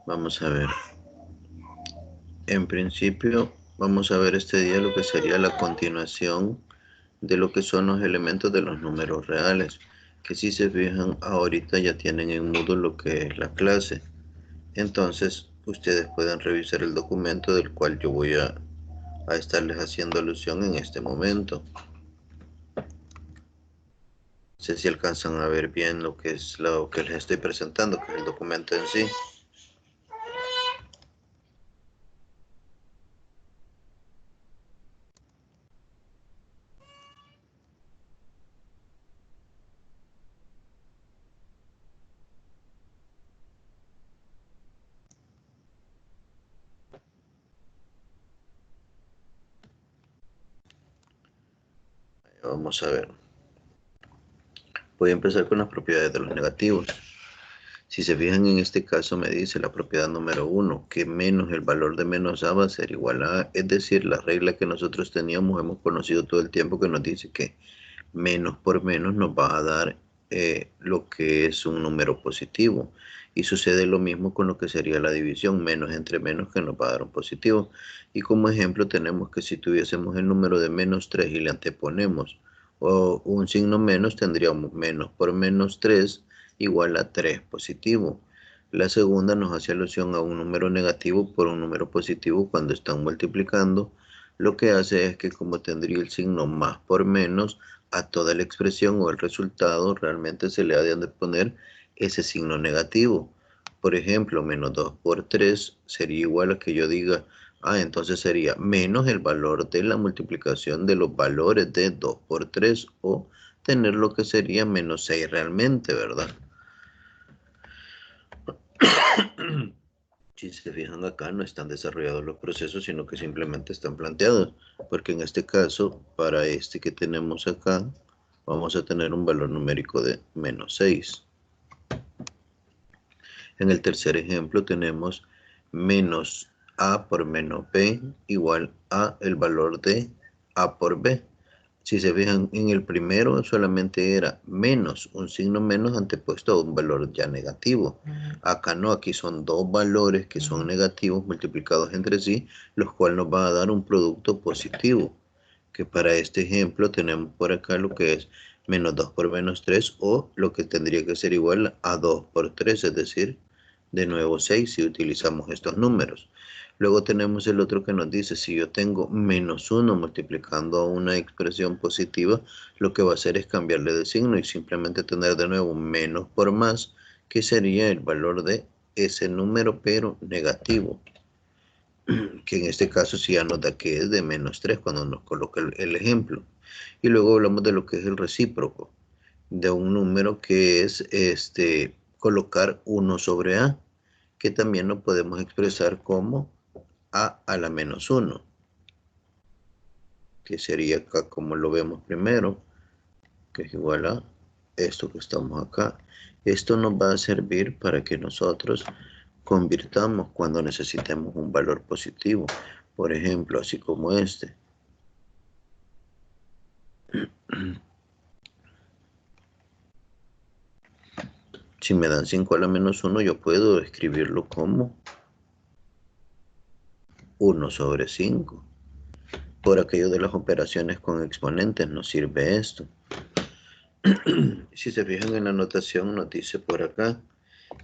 Vamos a ver. En principio, vamos a ver este día lo que sería la continuación de lo que son los elementos de los números reales, que si se fijan ahorita ya tienen en Moodle lo que es la clase. Entonces, ustedes pueden revisar el documento del cual yo voy a estarles haciendo alusión en este momento. No sé si alcanzan a ver bien lo que les estoy presentando, que es el documento en sí. Vamos a ver. Voy a empezar con las propiedades de los negativos. Si se fijan en este caso me dice la propiedad número 1 que menos el valor de menos a va a ser igual a A, es decir, la regla que nosotros teníamos, hemos conocido todo el tiempo, que nos dice que menos por menos nos va a dar lo que es un número positivo, y sucede lo mismo con lo que sería la división, menos entre menos, que nos va a dar un positivo. Y como ejemplo tenemos que si tuviésemos el número de menos 3 y le anteponemos o un signo menos, tendríamos menos por menos 3 igual a 3 positivo. La segunda nos hace alusión a un número negativo por un número positivo cuando están multiplicando. Lo que hace es que, como tendría el signo más por menos, a toda la expresión o el resultado realmente se le ha de poner ese signo negativo. Por ejemplo, menos 2 por 3 sería igual a que yo diga, entonces sería menos el valor de la multiplicación de los valores de 2 por 3, o tener lo que sería menos 6 realmente, ¿verdad? Si se fijan acá, no están desarrollados los procesos, sino que simplemente están planteados, porque en este caso, para este que tenemos acá, vamos a tener un valor numérico de menos 6. En el tercer ejemplo tenemos menos a por menos b igual a el valor de a por b. Si se fijan, en el primero solamente era menos, un signo menos antepuesto a un valor ya negativo. Acá no, aquí son dos valores que son negativos multiplicados entre sí, los cuales nos va a dar un producto positivo, que para este ejemplo tenemos por acá lo que es menos 2 por menos 3, o lo que tendría que ser igual a 2 por 3, es decir, de nuevo 6 si utilizamos estos números. Luego tenemos el otro que nos dice, si yo tengo menos 1 multiplicando a una expresión positiva, lo que va a hacer es cambiarle de signo y simplemente tener de nuevo menos por más, que sería el valor de ese número pero negativo, que en este caso sí ya nos da que es de menos 3 cuando nos coloca el ejemplo. Y luego hablamos de lo que es el recíproco de un número, que es colocar 1 sobre a, que también lo podemos expresar como a la menos 1, que sería acá como lo vemos primero, que es igual a esto que estamos acá. Esto nos va a servir para que nosotros convirtamos cuando necesitemos un valor positivo. Por ejemplo, así como este. Si me dan 5 a la menos 1, yo puedo escribirlo como 1 sobre 5. Por aquello de las operaciones con exponentes nos sirve esto. Si se fijan en la notación, nos dice por acá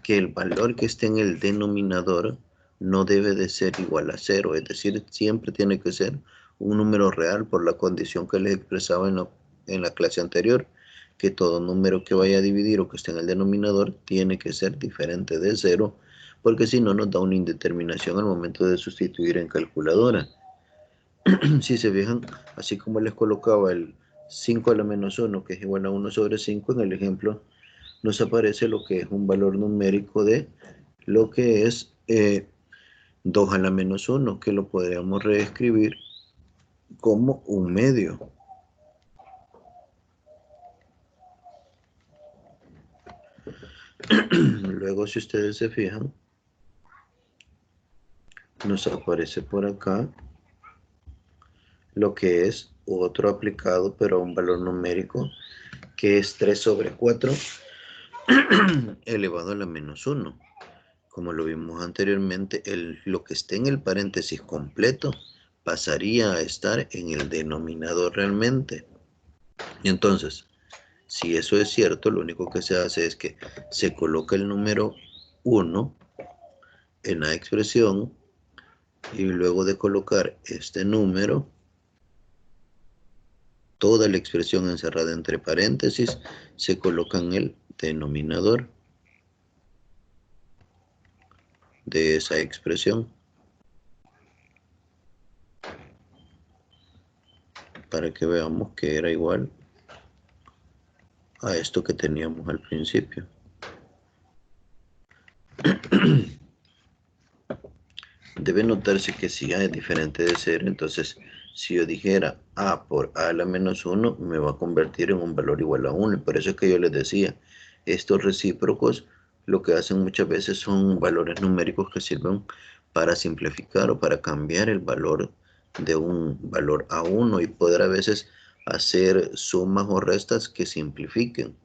que el valor que esté en el denominador no debe de ser igual a 0, es decir, siempre tiene que ser un número real, por la condición que les expresaba en la clase anterior, que todo número que vaya a dividir o que esté en el denominador tiene que ser diferente de 0, porque si no nos da una indeterminación al momento de sustituir en calculadora. Si se fijan, así como les colocaba el 5 a la menos 1, que es igual a 1 sobre 5, en el ejemplo nos aparece lo que es un valor numérico de lo que es 2 a la menos 1, que lo podríamos reescribir como un medio. Luego, si ustedes se fijan, nos aparece por acá lo que es otro aplicado, pero a un valor numérico, que es 3 sobre 4, elevado a la menos 1. Como lo vimos anteriormente, lo que esté en el paréntesis completo pasaría a estar en el denominador realmente. Y entonces, si eso es cierto, lo único que se hace es que se coloca el número 1 en la expresión y luego de colocar este número, toda la expresión encerrada entre paréntesis se coloca en el denominador de esa expresión para que veamos que era igual a esto que teníamos al principio. Debe notarse que si A es diferente de 0, entonces si yo dijera A por A a la menos 1, me va a convertir en un valor igual a 1. Y por eso es que yo les decía, estos recíprocos lo que hacen muchas veces son valores numéricos que sirven para simplificar o para cambiar el valor de un valor a 1 y poder a veces hacer sumas o restas que simplifiquen.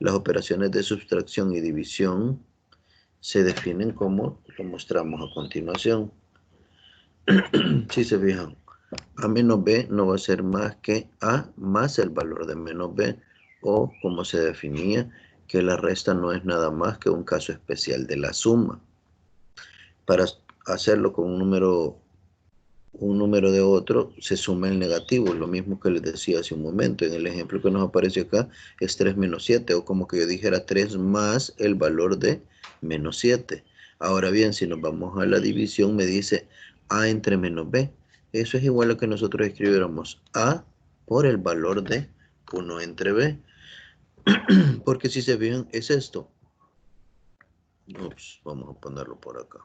Las operaciones de sustracción y división se definen como lo mostramos a continuación. Si se fijan, A menos B no va a ser más que A más el valor de menos B, o como se definía, que la resta no es nada más que un caso especial de la suma. Para hacerlo con un número de otro, se suma el negativo, lo mismo que les decía hace un momento. En el ejemplo que nos aparece acá es 3 menos 7, o como que yo dijera 3 más el valor de menos 7. Ahora bien, si nos vamos a la división, me dice A entre menos B. Eso es igual a que nosotros escribiéramos A por el valor de 1 entre B. Porque si se fijan, es esto. Ups, vamos a ponerlo por acá.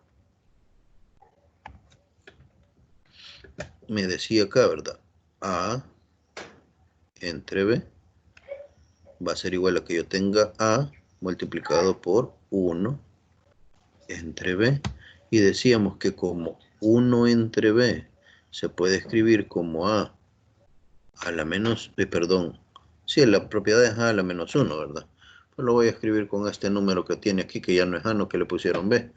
Me decía acá, ¿verdad? A entre B va a ser igual a que yo tenga A multiplicado por 1 entre B. Y decíamos que como 1 entre B se puede escribir como A a la menos, perdón, sí, la propiedad es A a la menos 1, ¿verdad? Pues lo voy a escribir con este número que tiene aquí, que ya no es A, no que le pusieron B.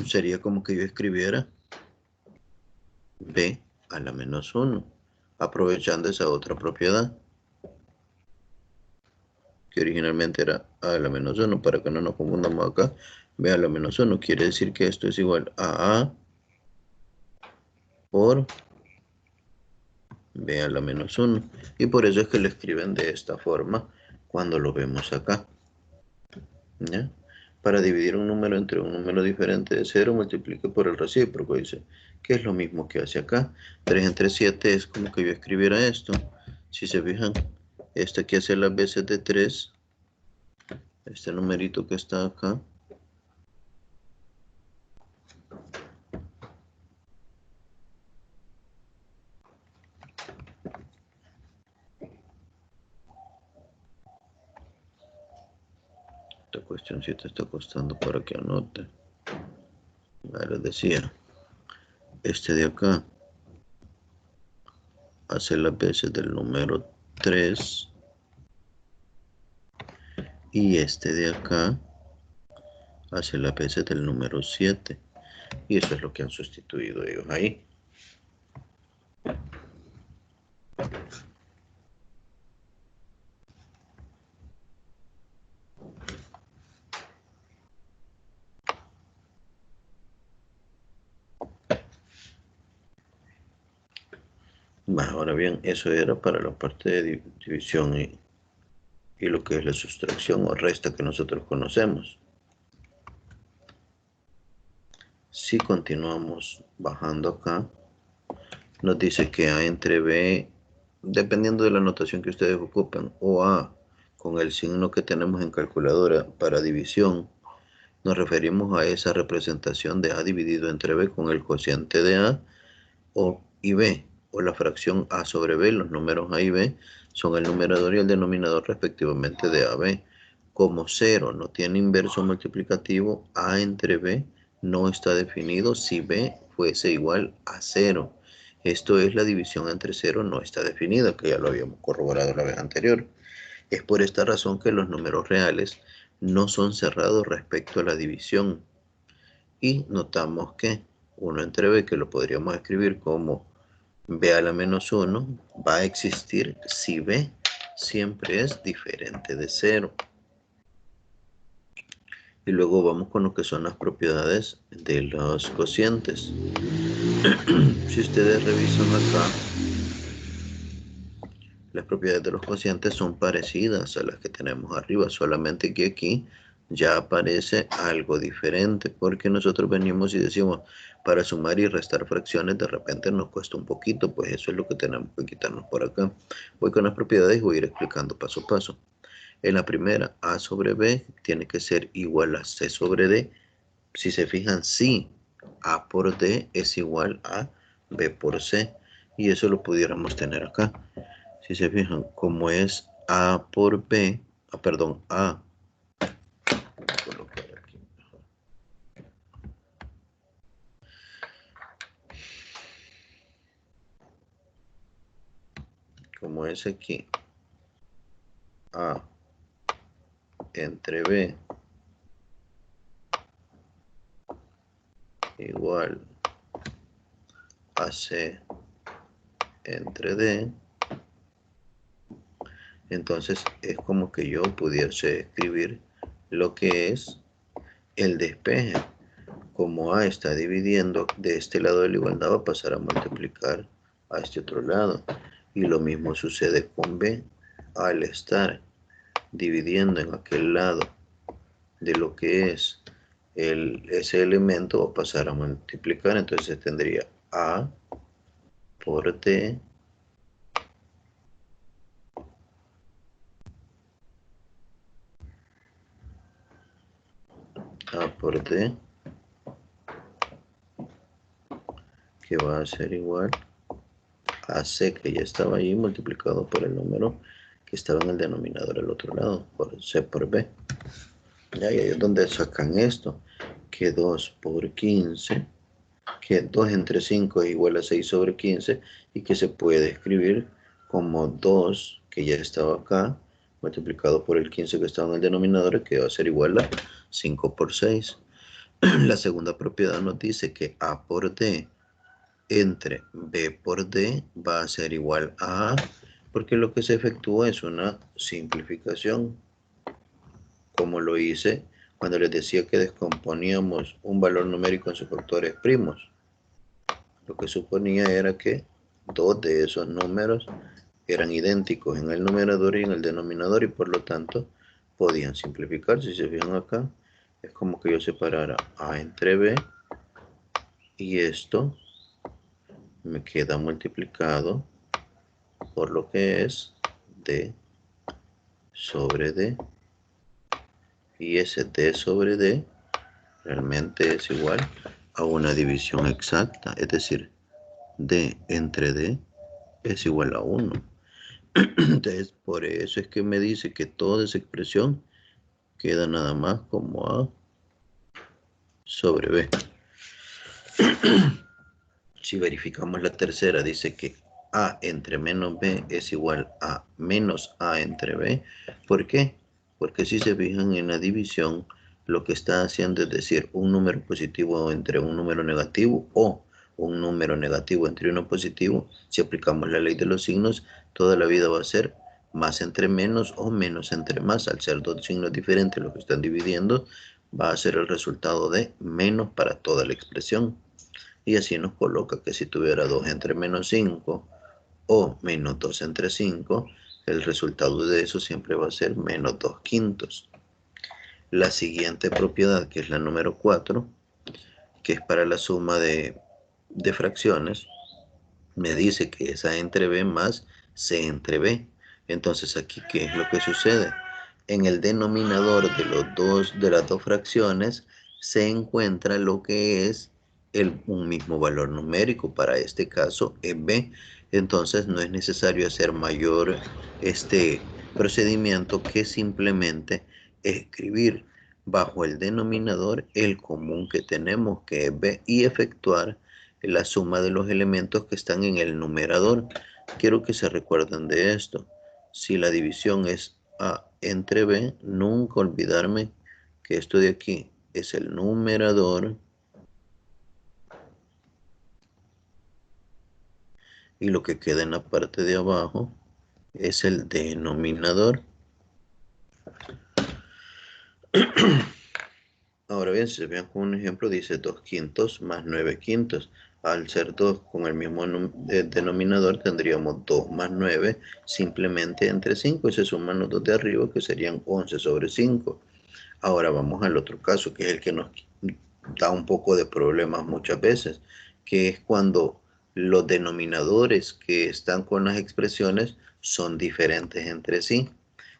Sería como que yo escribiera B a la menos 1, aprovechando esa otra propiedad, que originalmente era A a la menos 1, para que no nos confundamos acá. B a la menos 1 quiere decir que esto es igual a A por B a la menos 1. Y por eso es que lo escriben de esta forma cuando lo vemos acá. ¿Ya? Para dividir un número entre un número diferente de 0, multiplique por el recíproco, dice, que es lo mismo que hace acá. 3 entre 7 es como que yo escribiera esto. Si se fijan, este aquí hace las veces de 3, este numerito que está acá. Esta cuestioncita está costando para que anote. Ya les decía, este de acá hace las veces del número 3 y este de acá hace las veces del número 7. Y eso es lo que han sustituido ellos ahí. Ahora bien, eso era para la parte de división y lo que es la sustracción o resta que nosotros conocemos. Si continuamos bajando acá, nos dice que A entre B, dependiendo de la notación que ustedes ocupen, o A con el signo que tenemos en calculadora para división, nos referimos a esa representación de A dividido entre B con el cociente de A y B, o la fracción A sobre B. Los números A y B son el numerador y el denominador respectivamente de AB. Como 0 no tiene inverso multiplicativo, A entre B no está definido si B fuese igual a 0. Esto es la división entre 0 no está definida, que ya lo habíamos corroborado la vez anterior. Es por esta razón que los números reales no son cerrados respecto a la división. Y notamos que 1 entre b, que lo podríamos escribir como b a la menos 1, va a existir si b siempre es diferente de 0. Y luego vamos con lo que son las propiedades de los cocientes. Si ustedes revisan acá, las propiedades de los cocientes son parecidas a las que tenemos arriba, solamente que aquí ya aparece algo diferente, porque nosotros venimos y decimos, para sumar y restar fracciones de repente nos cuesta un poquito, pues eso es lo que tenemos que quitarnos por acá. Voy con las propiedades y voy a ir explicando paso a paso. En la primera, a sobre b tiene que ser igual a c sobre d. Si se fijan, sí, a por d es igual a b por c, y eso lo pudiéramos tener acá. Si se fijan, como es A por B, perdón, A, aquí, como es aquí, A entre B igual a C entre D, entonces es como que yo pudiese escribir lo que es el despeje. Como A está dividiendo de este lado de la igualdad, va a pasar a multiplicar a este otro lado. Y lo mismo sucede con B. Al estar dividiendo en aquel lado de lo que es ese elemento, va a pasar a multiplicar. Entonces tendría A por D A por D, que va a ser igual a C, que ya estaba ahí, multiplicado por el número que estaba en el denominador al otro lado, por C por B. Y ahí es donde sacan esto, que 2 por 15, que 2 entre 5 es igual a 6 sobre 15, y que se puede escribir como 2, que ya estaba acá, multiplicado por el 15 que estaba en el denominador, que va a ser igual a 5 por 6. La segunda propiedad nos dice que A por D entre B por D va a ser igual a A, porque lo que se efectúa es una simplificación, como lo hice cuando les decía que descomponíamos un valor numérico en sus factores primos. Lo que suponía era que dos de esos números eran idénticos en el numerador y en el denominador, y por lo tanto podían simplificarse. Si se fijan acá, es como que yo separara A entre B, y esto me queda multiplicado por lo que es D sobre D, y ese D sobre D realmente es igual a una división exacta, es decir, D entre D es igual a 1. Entonces, por eso es que me dice que toda esa expresión queda nada más como A sobre B. Si verificamos la tercera, dice que A entre menos B es igual a menos A entre B. ¿Por qué? Porque si se fijan en la división, lo que está haciendo es decir un número positivo entre un número negativo, o un número negativo entre uno positivo. Si aplicamos la ley de los signos, toda la vida va a ser más entre menos o menos entre más. Al ser dos signos diferentes los que están dividiendo, va a ser el resultado de menos para toda la expresión. Y así nos coloca que si tuviera 2 entre menos 5 o menos 2 entre 5, el resultado de eso siempre va a ser menos 2 quintos. La siguiente propiedad, que es la número 4, que es para la suma de fracciones, me dice que es A entre B más C entre B. Entonces aquí, ¿qué es lo que sucede? En el denominador de las dos fracciones se encuentra lo que es un mismo valor numérico. Para este caso es B. Entonces no es necesario hacer mayor procedimiento que simplemente escribir bajo el denominador el común que tenemos, que es B, y efectuar la suma de los elementos que están en el numerador. Quiero que se recuerden de esto. Si la división es A entre B, nunca olvidarme que esto de aquí es el numerador y lo que queda en la parte de abajo es el denominador. Ahora bien, si se vean con un ejemplo, dice 2 quintos más 9 quintos. Al ser 2 con el mismo denominador, tendríamos 2 más 9 simplemente entre 5 y se suman los dos de arriba, que serían 11 sobre 5. Ahora vamos al otro caso, que es el que nos da un poco de problemas muchas veces, que es cuando los denominadores que están con las expresiones son diferentes entre sí.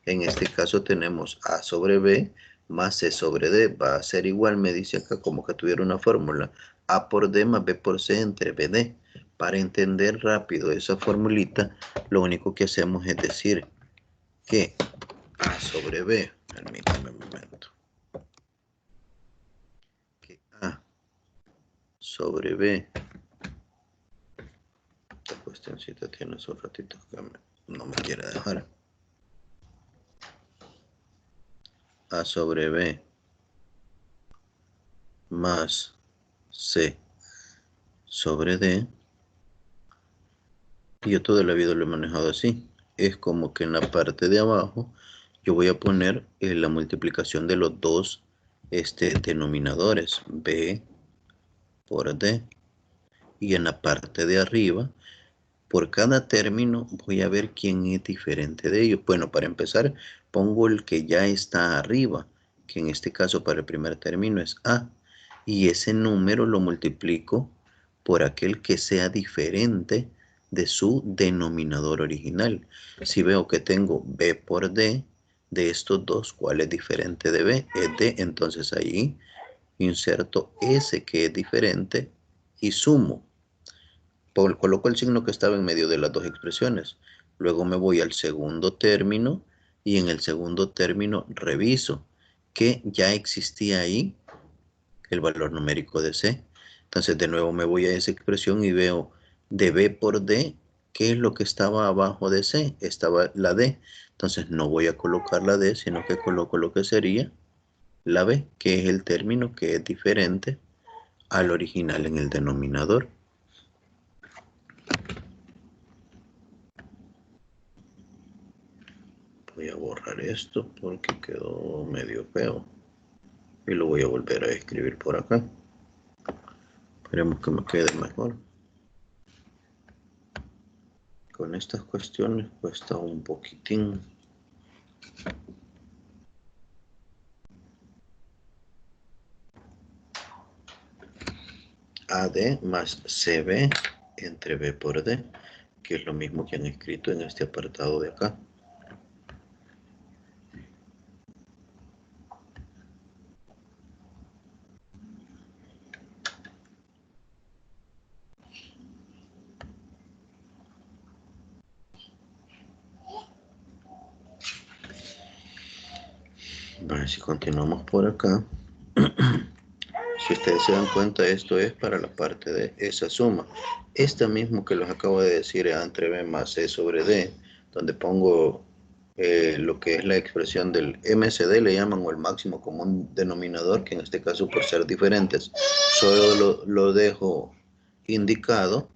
En este caso tenemos A sobre B más C sobre D. Va a ser igual, me dice acá, como que tuviera una fórmula. A por D más B por C entre BD. Para entender rápido esa formulita, lo único que hacemos es decir que A sobre B, permítame un momento, que A sobre B, esta cuestioncita tiene esos ratitos que no me quiere dejar. A sobre B más C sobre D. Y yo toda la vida lo he manejado así. Es como que en la parte de abajo yo voy a poner la multiplicación de los dos denominadores, B por D. Y en la parte de arriba, por cada término, voy a ver quién es diferente de ellos. Bueno, para empezar, pongo el que ya está arriba, que en este caso para el primer término es A. Y ese número lo multiplico por aquel que sea diferente de su denominador original. Si veo que tengo B por D, de estos dos, ¿cuál es diferente de B? Es D, entonces ahí inserto ese que es diferente y sumo. Coloco el signo que estaba en medio de las dos expresiones. Luego me voy al segundo término y en el segundo término reviso que ya existía ahí el valor numérico de C. Entonces de nuevo me voy a esa expresión y veo de B por D, ¿qué es lo que estaba abajo de C? Estaba la D. Entonces no voy a colocar la D, sino que coloco lo que sería la B, que es el término que es diferente al original en el denominador. Voy a borrar esto porque quedó medio feo. Y lo voy a volver a escribir por acá. Esperemos que me quede mejor. Con estas cuestiones cuesta un poquitín. AD más CB entre B por D, que es lo mismo que han escrito en este apartado de acá. Vale, si continuamos por acá, si ustedes se dan cuenta, esto es para la parte de esa suma. Esta mismo que les acabo de decir, A entre B más C sobre D, donde pongo lo que es la expresión del MCD, le llaman, o el máximo común denominador, que en este caso por ser diferentes, solo lo dejo indicado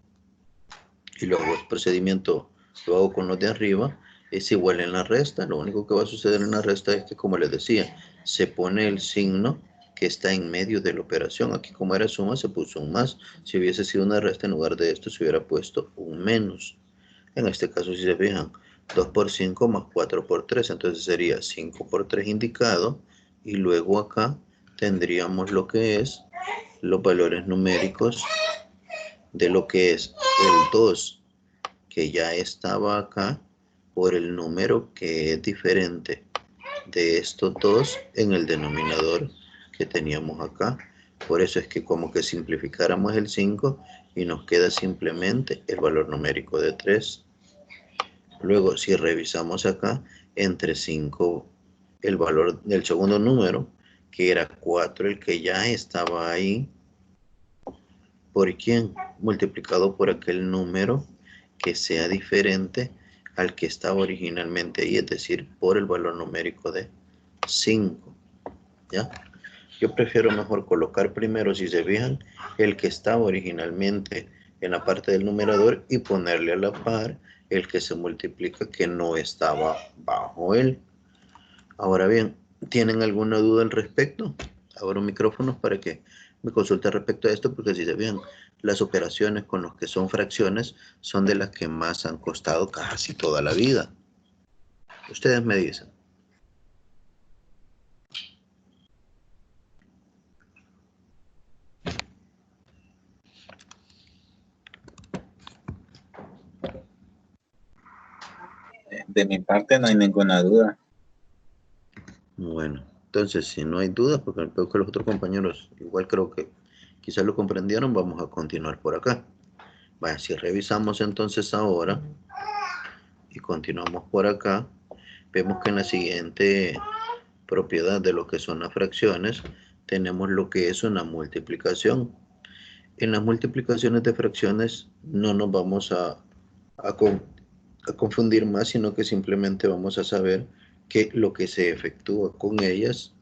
y luego el procedimiento lo hago con los de arriba. Es igual en la resta. Lo único que va a suceder en la resta es que, como les decía, se pone el signo que está en medio de la operación. Aquí, como era suma, se puso un más. Si hubiese sido una resta, en lugar de esto se hubiera puesto un menos. En este caso, si se fijan, 2 por 5 más 4 por 3, entonces sería 5 por 3 indicado, y luego acá tendríamos lo que es los valores numéricos de lo que es el 2, que ya estaba acá, por el número que es diferente de estos dos en el denominador que teníamos acá. Por eso es que como que simplificáramos el 5 y nos queda simplemente el valor numérico de 3. Luego, si revisamos acá, entre 5, el valor del segundo número, que era 4, el que ya estaba ahí, ¿por quién? Multiplicado por aquel número que sea diferente al que estaba originalmente ahí, es decir, por el valor numérico de 5. ¿Ya? Yo prefiero mejor colocar primero, si se fijan, el que estaba originalmente en la parte del numerador y ponerle a la par el que se multiplica que no estaba bajo él. Ahora bien, ¿tienen alguna duda al respecto? Abro micrófonos para que me consulten respecto a esto, porque si se fijan, las operaciones con los que son fracciones son de las que más han costado casi toda la vida. Ustedes me dicen. De mi parte no hay ninguna duda. Bueno, entonces si no hay dudas, porque creo que los otros compañeros igual creo que quizás lo comprendieron, vamos a continuar por acá. Vaya, si revisamos entonces ahora y continuamos por acá, vemos que en la siguiente propiedad de lo que son las fracciones tenemos lo que es una multiplicación. En las multiplicaciones de fracciones no nos vamos a confundir más, sino que simplemente vamos a saber que lo que se efectúa con ellas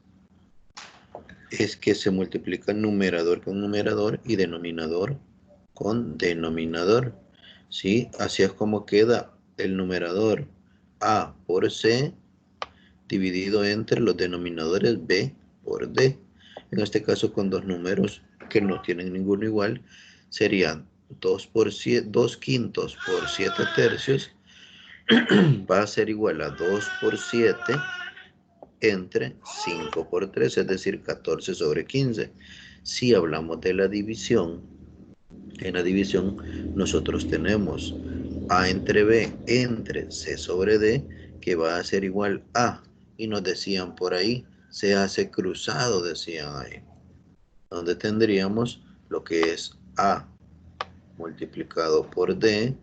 es que se multiplica numerador con numerador y denominador con denominador. ¿Sí? Así es como queda el numerador A por C dividido entre los denominadores B por D. En este caso con dos números que no tienen ninguno igual, serían 2 por 7, 2 quintos por 7 tercios va a ser igual a 2 por 7 entre 5 por 3, es decir, 14 sobre 15. Si hablamos de la división, en la división nosotros tenemos A entre B entre C sobre D, que va a ser igual a, y nos decían por ahí, se hace cruzado, decían ahí, donde tendríamos lo que es A multiplicado por D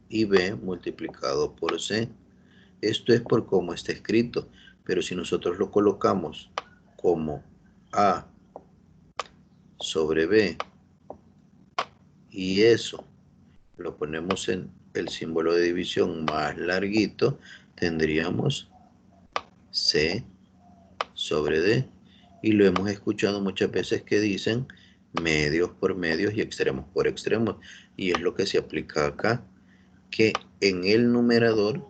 y B multiplicado por C. Esto es por cómo está escrito, pero si nosotros lo colocamos como A sobre B y eso lo ponemos en el símbolo de división más larguito, tendríamos C sobre D. Y lo hemos escuchado muchas veces que dicen medios por medios y extremos por extremos. Y es lo que se aplica acá, que en el numerador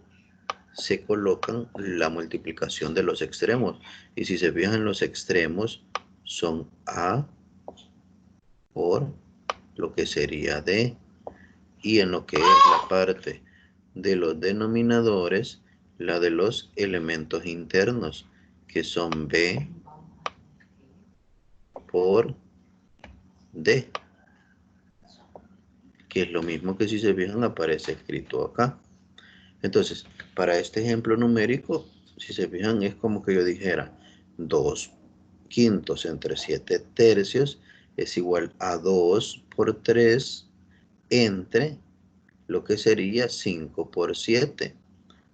se colocan la multiplicación de los extremos. Y si se fijan, los extremos son A por lo que sería D. Y en lo que es la parte de los denominadores, la de los elementos internos, que son B por D, que es lo mismo que si se fijan aparece escrito acá. Entonces, para este ejemplo numérico, si se fijan, es como que yo dijera 2 quintos entre 7 tercios es igual a 2 por 3 entre lo que sería 5 por 7.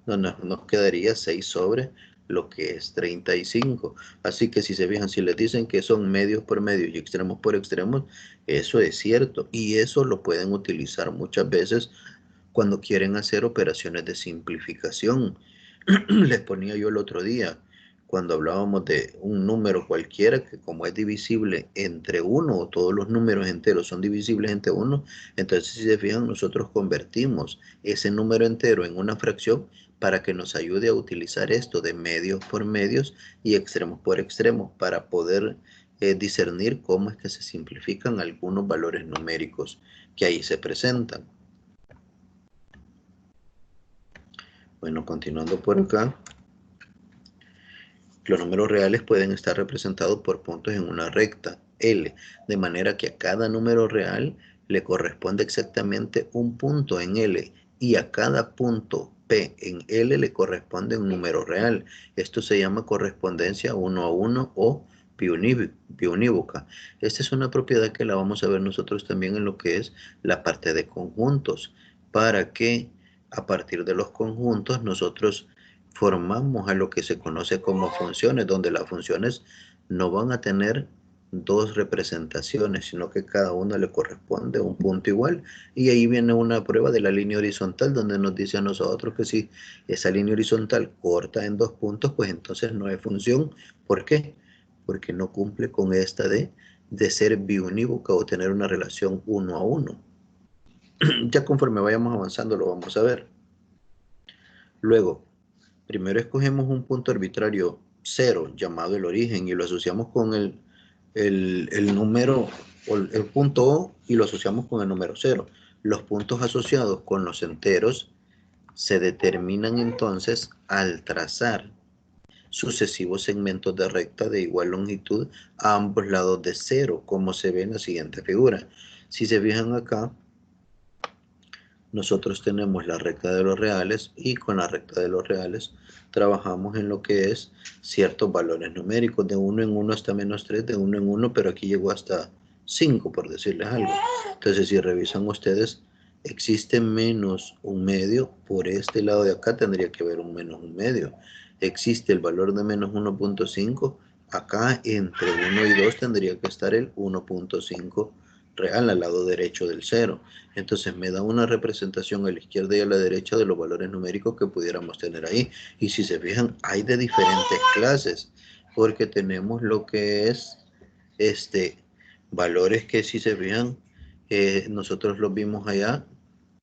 Nos quedaría 6 sobre lo que es 35. Así que si se fijan, si les dicen que son medios por medios y extremos por extremos, eso es cierto. Y eso lo pueden utilizar muchas veces cuando quieren hacer operaciones de simplificación. Les ponía yo el otro día, cuando hablábamos de un número cualquiera, que como es divisible entre 1, o todos los números enteros son divisibles entre 1, entonces si se fijan, nosotros convertimos ese número entero en una fracción para que nos ayude a utilizar esto de medios por medios y extremos por extremos para poder discernir cómo es que se simplifican algunos valores numéricos que ahí se presentan. Bueno, continuando por acá, los números reales pueden estar representados por puntos en una recta L, de manera que a cada número real le corresponde exactamente un punto en L y a cada punto P en L le corresponde un número real. Esto se llama correspondencia 1 a 1 o biunívoca. Esta es una propiedad que la vamos a ver nosotros también en lo que es la parte de conjuntos, para que a partir de los conjuntos nosotros formamos a lo que se conoce como funciones, donde las funciones no van a tener dos representaciones, sino que cada una le corresponde un punto igual. Y ahí viene una prueba de la línea horizontal donde nos dice a nosotros que si esa línea horizontal corta en dos puntos, pues entonces no es función. ¿Por qué? Porque no cumple con esta de ser biunívoca o tener una relación uno a uno. Ya conforme vayamos avanzando lo vamos a ver. Luego, primero escogemos un punto arbitrario 0 llamado el origen y lo asociamos con el número o el punto O y lo asociamos con el número 0. Los puntos asociados con los enteros se determinan entonces al trazar sucesivos segmentos de recta de igual longitud a ambos lados de 0, como se ve en la siguiente figura. Si se fijan acá, nosotros tenemos la recta de los reales y con la recta de los reales trabajamos en lo que es ciertos valores numéricos, de 1 en 1 hasta menos 3, de 1 en 1, pero aquí llegó hasta 5, por decirles algo. Entonces, si revisan ustedes, existe menos un medio, por este lado de acá tendría que haber un menos un medio. Existe el valor de menos 1.5, acá entre 1 y 2 tendría que estar el 1.5 real al lado derecho del 0. Entonces me da una representación a la izquierda y a la derecha de los valores numéricos que pudiéramos tener ahí. Y si se fijan, hay de diferentes clases, porque tenemos lo que es valores que si se fijan, nosotros los vimos allá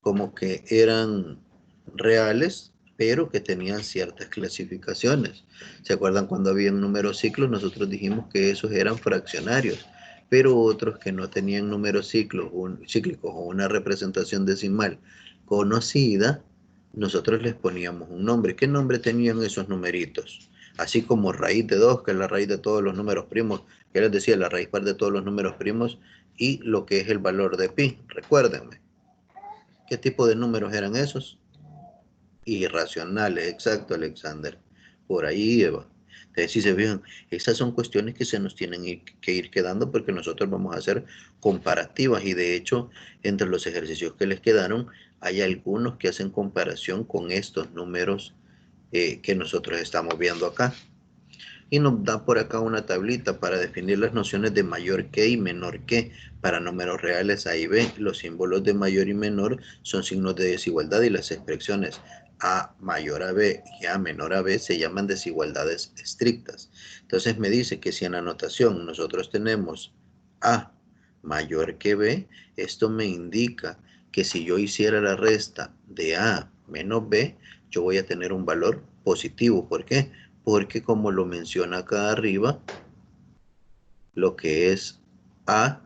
como que eran reales, pero que tenían ciertas clasificaciones. ¿Se acuerdan cuando había un número ciclos? Nosotros dijimos que esos eran fraccionarios, pero otros que no tenían números cíclicos o una representación decimal conocida, nosotros les poníamos un nombre. ¿Qué nombre tenían esos numeritos? Así como raíz de 2, que es la raíz de todos los números primos, que les decía, la raíz par de todos los números primos, y lo que es el valor de pi. Recuérdenme, ¿qué tipo de números eran esos? Irracionales, exacto, Alexander. Por ahí, Eva. Entonces, si se fijan, esas son cuestiones que se nos tienen que ir quedando porque nosotros vamos a hacer comparativas y de hecho, entre los ejercicios que les quedaron, hay algunos que hacen comparación con estos números que nosotros estamos viendo acá. Y nos da por acá una tablita para definir las nociones de mayor que y menor que. Para números reales A y B, los símbolos de mayor y menor son signos de desigualdad y las expresiones A mayor a B y A menor a B se llaman desigualdades estrictas. Entonces me dice que si en la notación nosotros tenemos A mayor que B, esto me indica que si yo hiciera la resta de A menos B, yo voy a tener un valor positivo. ¿Por qué? Porque como lo menciona acá arriba, lo que es A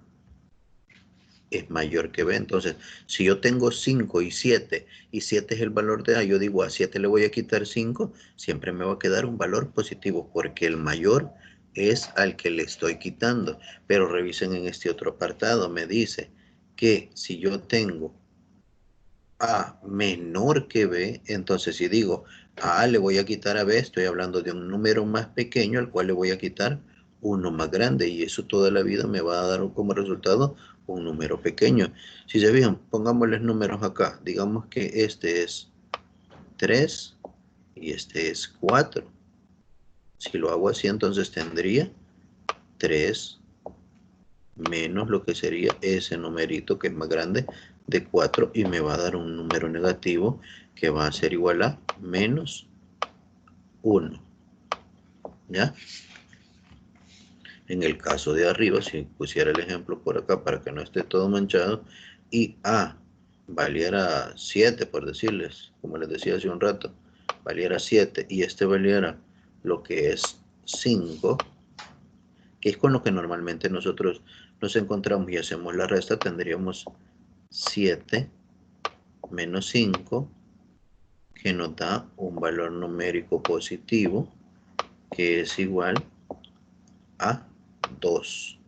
es mayor que B. Entonces, si yo tengo 5 y 7 es el valor de A, yo digo a 7 le voy a quitar 5, siempre me va a quedar un valor positivo porque el mayor es al que le estoy quitando. Pero revisen en este otro apartado, me dice que si yo tengo A menor que B, entonces si digo a le voy a quitar a B, estoy hablando de un número más pequeño al cual le voy a quitar uno más grande y eso toda la vida me va a dar como resultado un número pequeño. Si se fijan, pongámosles números acá. Digamos que este es 3 y este es 4. Si lo hago así, entonces tendría 3 menos lo que sería ese numerito que es más grande de 4 y me va a dar un número negativo que va a ser igual a menos 1. ¿Ya? En el caso de arriba, si pusiera el ejemplo por acá para que no esté todo manchado, y A valiera 7, por decirles, como les decía hace un rato, valiera 7 y este valiera lo que es 5, que es con lo que normalmente nosotros nos encontramos y hacemos la resta, tendríamos 7 menos 5, que nos da un valor numérico positivo, que es igual a 2.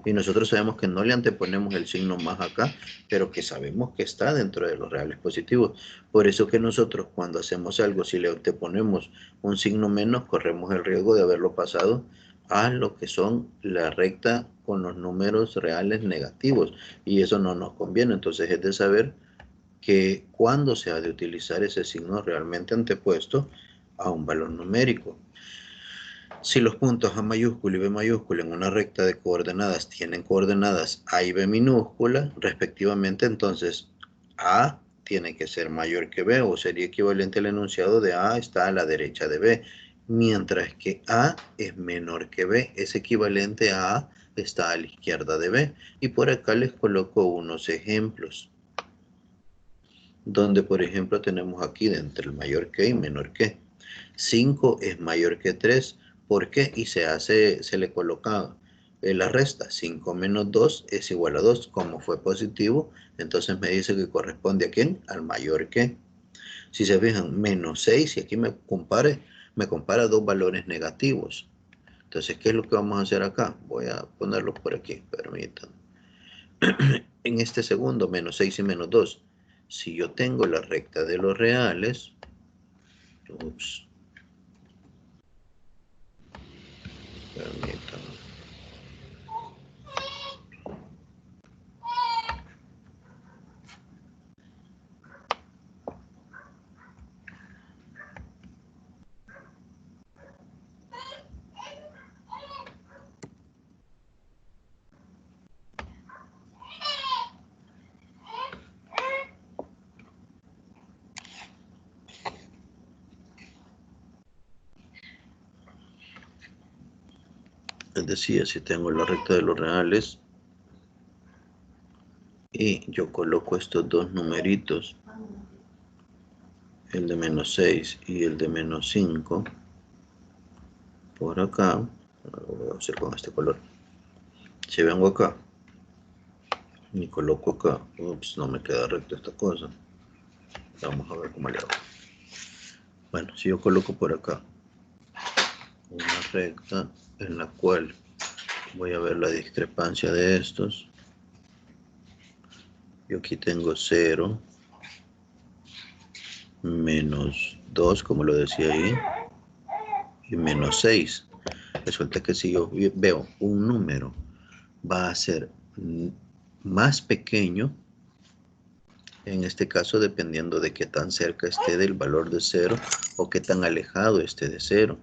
Y nosotros sabemos que no le anteponemos el signo más acá, pero que sabemos que está dentro de los reales positivos. Por eso que nosotros cuando hacemos algo, si le anteponemos un signo menos, corremos el riesgo de haberlo pasado a lo que son la recta con los números reales negativos. Y eso no nos conviene. Entonces es de saber que cuando se ha de utilizar ese signo realmente antepuesto a un valor numérico. Si los puntos A mayúscula y B mayúscula en una recta de coordenadas tienen coordenadas A y B minúscula, respectivamente, entonces A tiene que ser mayor que B, o sería equivalente al enunciado de A está a la derecha de B, mientras que A es menor que B, es equivalente a A está a la izquierda de B. Y por acá les coloco unos ejemplos, donde por ejemplo tenemos aquí de entre el mayor que y menor que. 5 es mayor que 3, ¿por qué? Y se le coloca la resta, 5 menos 2 es igual a 2, como fue positivo, entonces me dice que corresponde a quién, al mayor que. Si se fijan, menos 6, y aquí me compara dos valores negativos. Entonces, ¿qué es lo que vamos a hacer acá? Voy a ponerlo por aquí, permítanme. En este segundo, menos 6 y menos 2. Si yo tengo la recta de los reales, permítanme. Les decía, si tengo la recta de los reales y yo coloco estos dos numeritos, el de menos 6 y el de menos 5, por acá, lo voy a hacer con este color. Si vengo acá y coloco acá, no me queda recta esta cosa. Vamos a ver cómo le hago. Bueno, si yo coloco por acá una recta en la cual voy a ver la discrepancia de estos. Yo aquí tengo 0, menos 2, como lo decía ahí, y menos 6. Resulta que si yo veo un número va a ser más pequeño, en este caso dependiendo de qué tan cerca esté del valor de 0 o qué tan alejado esté de 0.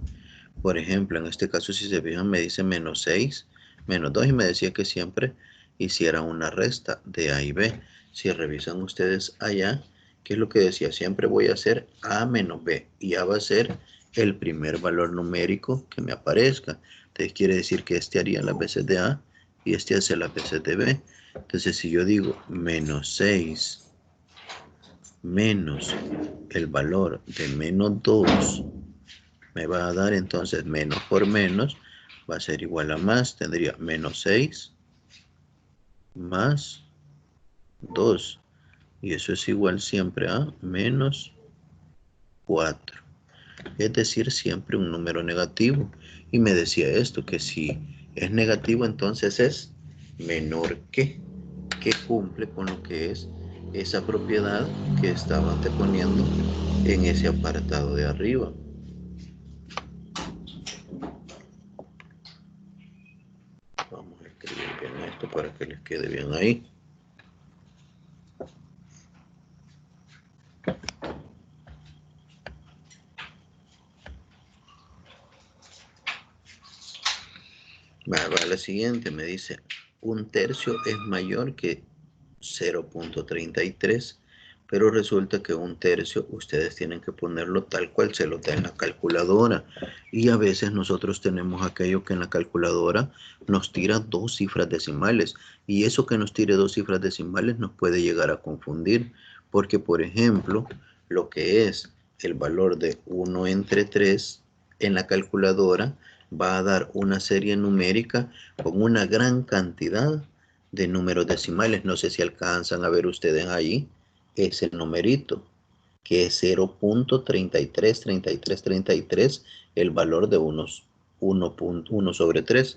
Por ejemplo, en este caso, si se fijan, me dice menos 6, menos 2, y me decía que siempre hiciera una resta de A y B. Si revisan ustedes allá, ¿qué es lo que decía? Siempre voy a hacer A menos B, y A va a ser el primer valor numérico que me aparezca. Entonces quiere decir que este haría las veces de A y este hace las veces de B. Entonces si yo digo menos 6 menos el valor de menos 2, me va a dar entonces menos por menos, va a ser igual a más, tendría menos 6 más 2, y eso es igual siempre a menos 4, es decir, siempre un número negativo. Y me decía esto, que si es negativo entonces es menor que cumple con lo que es esa propiedad que estaba anteponiendo en ese apartado de arriba. Vamos a escribir bien esto para que les quede bien ahí. Va la siguiente, me dice, un tercio es mayor que 0.33, pero resulta que un tercio ustedes tienen que ponerlo tal cual se lo da en la calculadora, y a veces nosotros tenemos aquello que en la calculadora nos tira dos cifras decimales, y eso que nos tire dos cifras decimales nos puede llegar a confundir, porque por ejemplo, lo que es el valor de 1 entre 3 en la calculadora va a dar una serie numérica con una gran cantidad de números decimales. No sé si alcanzan a ver ustedes ahí ese numerito, que es 0.333333, el valor de 1.1 sobre 3.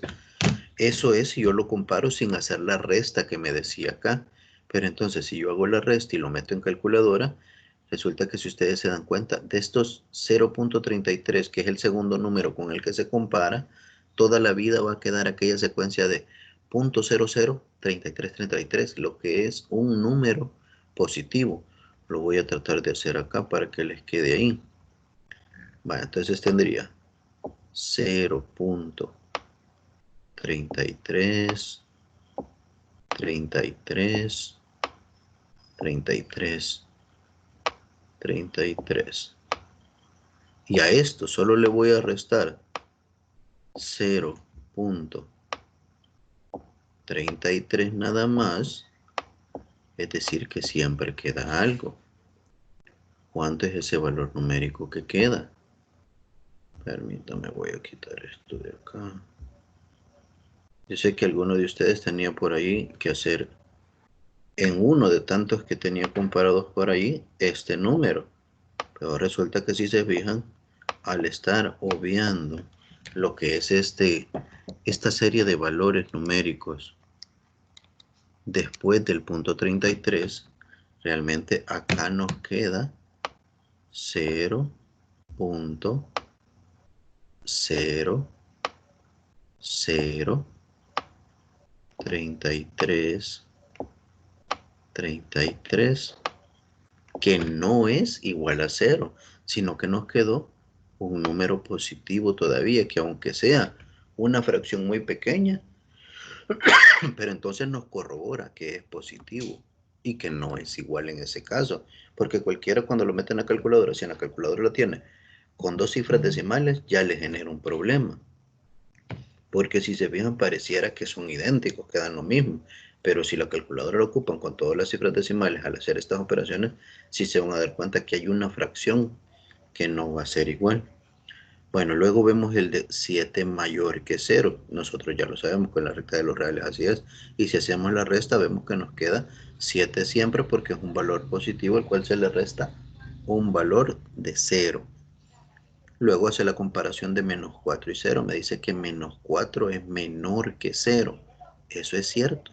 Eso es si yo lo comparo sin hacer la resta que me decía acá. Pero entonces si yo hago la resta y lo meto en calculadora, resulta que si ustedes se dan cuenta, de estos 0.33, que es el segundo número con el que se compara, toda la vida va a quedar aquella secuencia de 0.003333, lo que es un número positivo. Lo voy a tratar de hacer acá para que les quede ahí. Bueno, entonces tendría 0.33, 33, 33, 33. Y a esto solo le voy a restar 0.33 nada más, es decir que siempre queda algo. ¿Cuánto es ese valor numérico que queda? Permítame, voy a quitar esto de acá. Yo sé que alguno de ustedes tenía por ahí que hacer en uno de tantos que tenía comparados por ahí este número. Pero resulta que si se fijan, al estar obviando lo que es esta serie de valores numéricos después del punto 33, realmente acá nos queda 0.0033, 33, que no es igual a 0, sino que nos quedó un número positivo todavía, que aunque sea una fracción muy pequeña, pero entonces nos corrobora que es positivo y que no es igual en ese caso, porque cualquiera cuando lo mete en la calculadora, si en la calculadora lo tiene con dos cifras decimales, ya le genera un problema, porque si se fijan pareciera que son idénticos, quedan lo mismo, pero si la calculadora lo ocupan con todas las cifras decimales al hacer estas operaciones, sí se van a dar cuenta que hay una fracción que no va a ser igual. Bueno, luego vemos el de 7 mayor que 0. Nosotros ya lo sabemos, con la recta de los reales así es. Y si hacemos la resta, vemos que nos queda 7 siempre porque es un valor positivo al cual se le resta un valor de 0. Luego hace la comparación de menos 4 y 0. Me dice que menos 4 es menor que 0. Eso es cierto,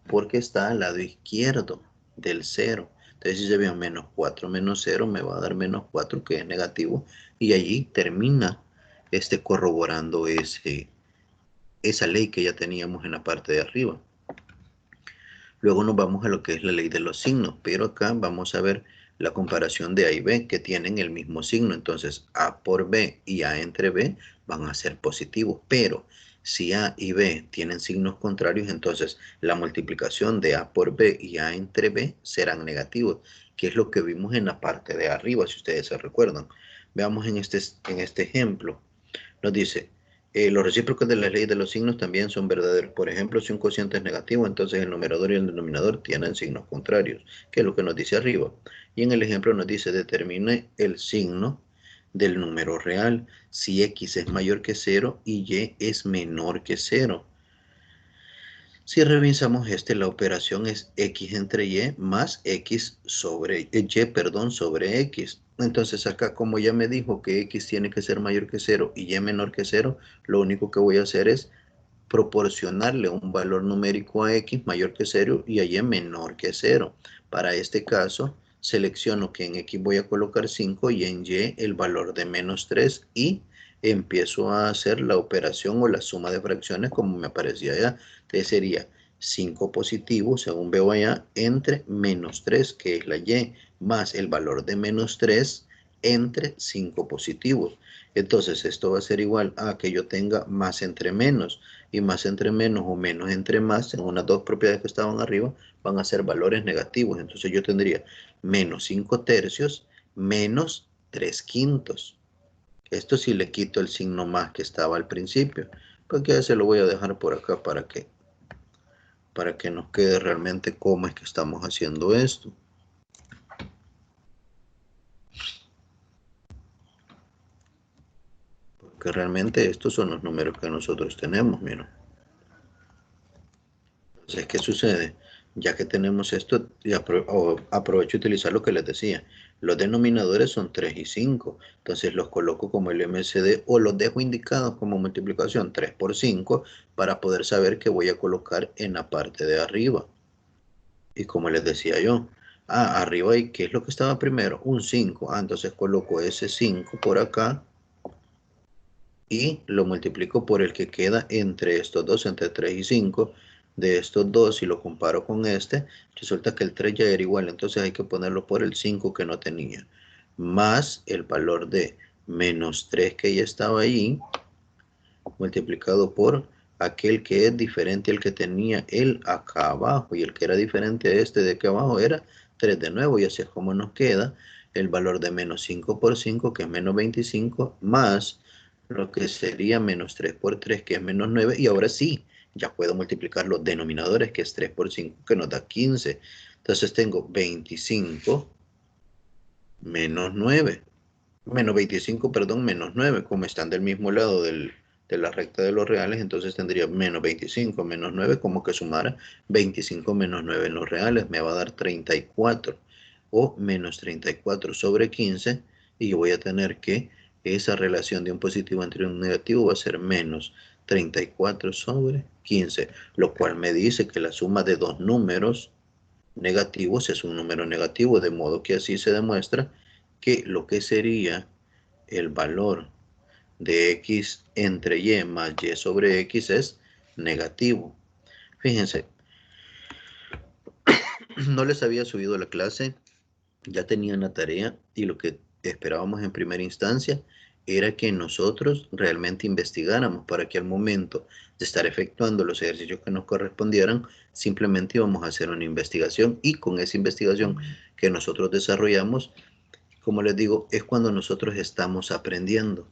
porque está al lado izquierdo del 0. Entonces si se ve menos 4 menos 0 me va a dar menos 4 que es negativo. Y allí termina corroborando esa ley que ya teníamos en la parte de arriba. Luego nos vamos a lo que es la ley de los signos, pero acá vamos a ver la comparación de A y B que tienen el mismo signo. Entonces A por B y A entre B van a ser positivos, pero si A y B tienen signos contrarios, entonces la multiplicación de A por B y A entre B serán negativos, que es lo que vimos en la parte de arriba, si ustedes se recuerdan. Veamos en este ejemplo. Nos dice, los recíprocos de la ley de los signos también son verdaderos. Por ejemplo, si un cociente es negativo, entonces el numerador y el denominador tienen signos contrarios, que es lo que nos dice arriba. Y en el ejemplo nos dice, determine el signo del número real si x es mayor que 0 y y es menor que 0. Si revisamos la operación es x entre y más x sobre sobre x. Entonces acá como ya me dijo que x tiene que ser mayor que 0 y y menor que 0, lo único que voy a hacer es proporcionarle un valor numérico a x mayor que 0 y a y menor que 0. Para este caso, selecciono que en x voy a colocar 5 y en y el valor de menos 3 y empiezo a hacer la operación o la suma de fracciones como me aparecía allá. Entonces sería 5 positivo, según veo allá, entre menos 3, que es la y, más el valor de menos 3 entre 5 positivos. Entonces esto va a ser igual a que yo tenga más entre menos, y más entre menos o menos entre más, según las dos propiedades que estaban arriba, van a ser valores negativos. Entonces yo tendría menos 5 tercios menos 3 quintos. Esto sí le quito el signo más que estaba al principio, porque ya se lo voy a dejar por acá para que nos quede realmente cómo es que estamos haciendo esto. Porque realmente estos son los números que nosotros tenemos, miren. Entonces, ¿qué sucede? Ya que tenemos esto, y aprovecho a utilizar lo que les decía. Los denominadores son 3 y 5. Entonces los coloco como el MCD o los dejo indicados como multiplicación 3 por 5 para poder saber qué voy a colocar en la parte de arriba. Y como les decía yo, arriba hay, ¿qué es lo que estaba primero? Un 5. Entonces coloco ese 5 por acá y lo multiplico por el que queda entre estos dos, entre 3 y 5. De estos dos, si lo comparo con resulta que el 3 ya era igual, entonces hay que ponerlo por el 5 que no tenía, más el valor de menos 3 que ya estaba ahí, multiplicado por aquel que es diferente al que tenía él acá abajo, y el que era diferente a este de acá abajo era 3 de nuevo, y así es como nos queda el valor de menos 5 por 5, que es menos 25, más lo que sería menos 3 por 3, que es menos 9, y ahora sí, ya puedo multiplicar los denominadores, que es 3 por 5, que nos da 15. Entonces tengo 25 menos 9, menos 25, perdón, menos 9, como están del mismo lado de la recta de los reales, entonces tendría menos 25 menos 9, como que sumara 25 menos 9 en los reales, me va a dar 34, o menos 34 sobre 15, y yo voy a tener que esa relación de un positivo entre un negativo va a ser menos 34 sobre 15, lo cual me dice que la suma de dos números negativos es un número negativo, de modo que así se demuestra que lo que sería el valor de x entre y más y sobre x es negativo. Fíjense, no les había subido la clase, ya tenían la tarea, y lo que esperábamos en primera instancia era que nosotros realmente investigáramos, para que al momento de estar efectuando los ejercicios que nos correspondieran, simplemente íbamos a hacer una investigación, y con esa investigación que nosotros desarrollamos, como les digo, es cuando nosotros estamos aprendiendo,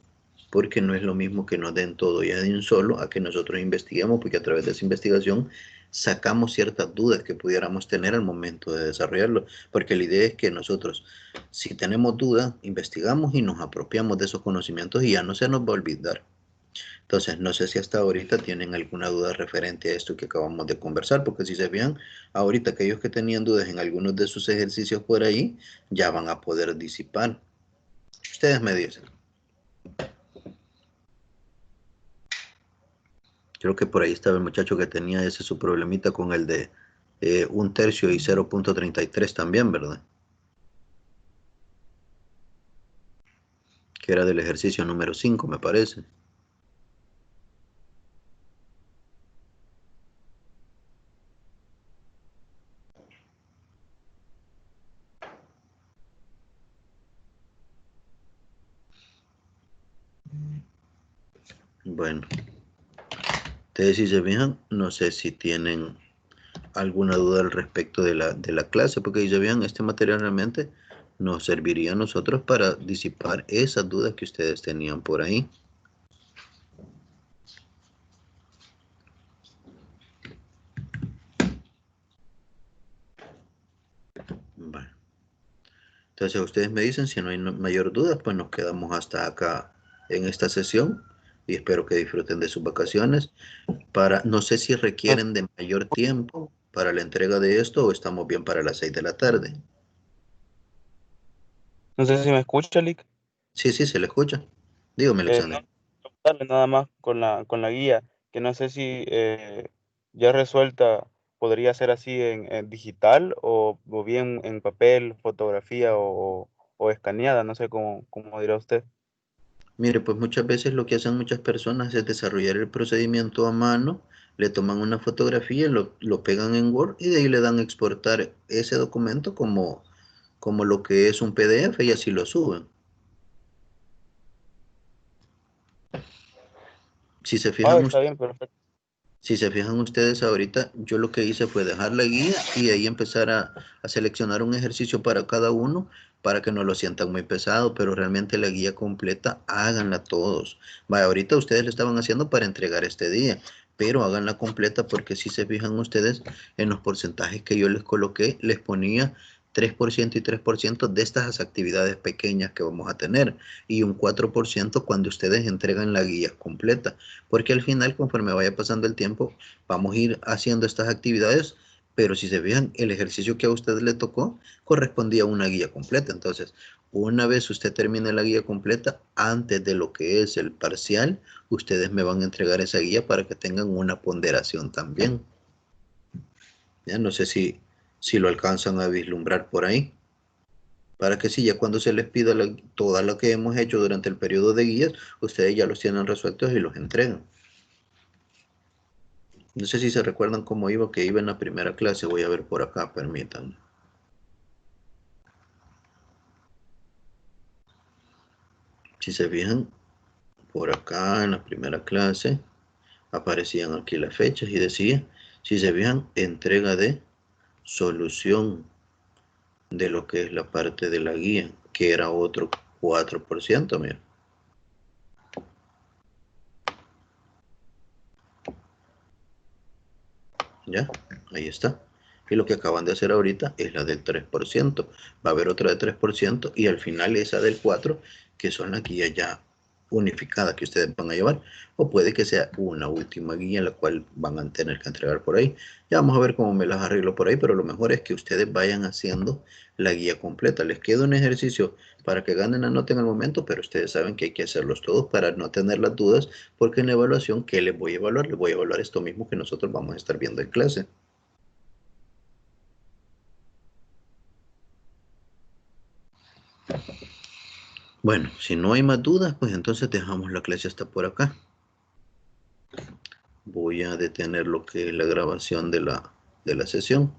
porque no es lo mismo que nos den todo ya de un solo a que nosotros investiguemos, porque a través de esa investigación sacamos ciertas dudas que pudiéramos tener al momento de desarrollarlo, porque la idea es que nosotros, si tenemos dudas, investigamos y nos apropiamos de esos conocimientos, y ya no se nos va a olvidar. Entonces, no sé si hasta ahorita tienen alguna duda referente a esto que acabamos de conversar, porque si se fijan, ahorita aquellos que tenían dudas en algunos de sus ejercicios por ahí, ya van a poder disipar. Ustedes me dicen. Creo que por ahí estaba el muchacho que tenía ese su problemita con el de 1/3 y 0.33 también, ¿verdad? Que era del ejercicio número 5, me parece. Bueno, ustedes si se fijan, no sé si tienen alguna duda al respecto de la clase, porque si se fijan, este material realmente nos serviría a nosotros para disipar esas dudas que ustedes tenían por ahí. Bueno, entonces ustedes me dicen, si no hay mayor duda, pues nos quedamos hasta acá en esta sesión, y espero que disfruten de sus vacaciones. No sé si requieren de mayor tiempo para la entrega de esto, o estamos bien para las 6 de la tarde. No sé si me escucha, Lick. Sí, sí, se le escucha. Dígame, No, Alexander. darle nada más con la guía, que no sé si ya resuelta podría ser así en digital o bien en papel, fotografía o escaneada, no sé cómo dirá usted. Mire, pues muchas veces lo que hacen muchas personas es desarrollar el procedimiento a mano, le toman una fotografía, lo pegan en Word, y de ahí le dan a exportar ese documento como lo que es un PDF, y así lo suben. Si se Ah, fijan, está bien, perfecto. Si se fijan ustedes ahorita, yo lo que hice fue dejar la guía y ahí empezar a seleccionar un ejercicio para cada uno, para que no lo sientan muy pesado, pero realmente la guía completa háganla todos. Vaya, ahorita ustedes lo estaban haciendo para entregar este día, pero háganla completa, porque si se fijan ustedes en los porcentajes que yo les coloqué, les ponía 3% y 3% de estas actividades pequeñas que vamos a tener, y un 4% cuando ustedes entregan la guía completa, porque al final, conforme vaya pasando el tiempo, vamos a ir haciendo estas actividades, pero si se fijan, el ejercicio que a usted le tocó correspondía a una guía completa. Entonces, una vez usted termine la guía completa, antes de lo que es el parcial, ustedes me van a entregar esa guía para que tengan una ponderación también. Ya no sé si lo alcanzan a vislumbrar por ahí, para que si ya cuando se les pida todo lo que hemos hecho durante el periodo de guías, ustedes ya los tienen resueltos y los entregan. No sé si se recuerdan cómo iba, que iba en la primera clase. Voy a ver por acá, permítanme. Si se fijan, por acá en la primera clase aparecían aquí las fechas y decía, si se fijan, entrega de solución de lo que es la parte de la guía, que era otro 4%, mira. Ya, ahí está. Y lo que acaban de hacer ahorita es la del 3%. Va a haber otra de 3% y al final esa del 4%, que son las guías ya unificadas que ustedes van a llevar. O puede que sea una última guía la cual van a tener que entregar por ahí. Ya vamos a ver cómo me las arreglo por ahí, pero lo mejor es que ustedes vayan haciendo la guía completa. Les queda un ejercicio para que ganen la nota en el momento, pero ustedes saben que hay que hacerlos todos para no tener las dudas, porque en la evaluación, ¿qué les voy a evaluar? Les voy a evaluar esto mismo que nosotros vamos a estar viendo en clase. Bueno, si no hay más dudas, pues entonces dejamos la clase hasta por acá. Voy a detener lo que es la grabación de la sesión.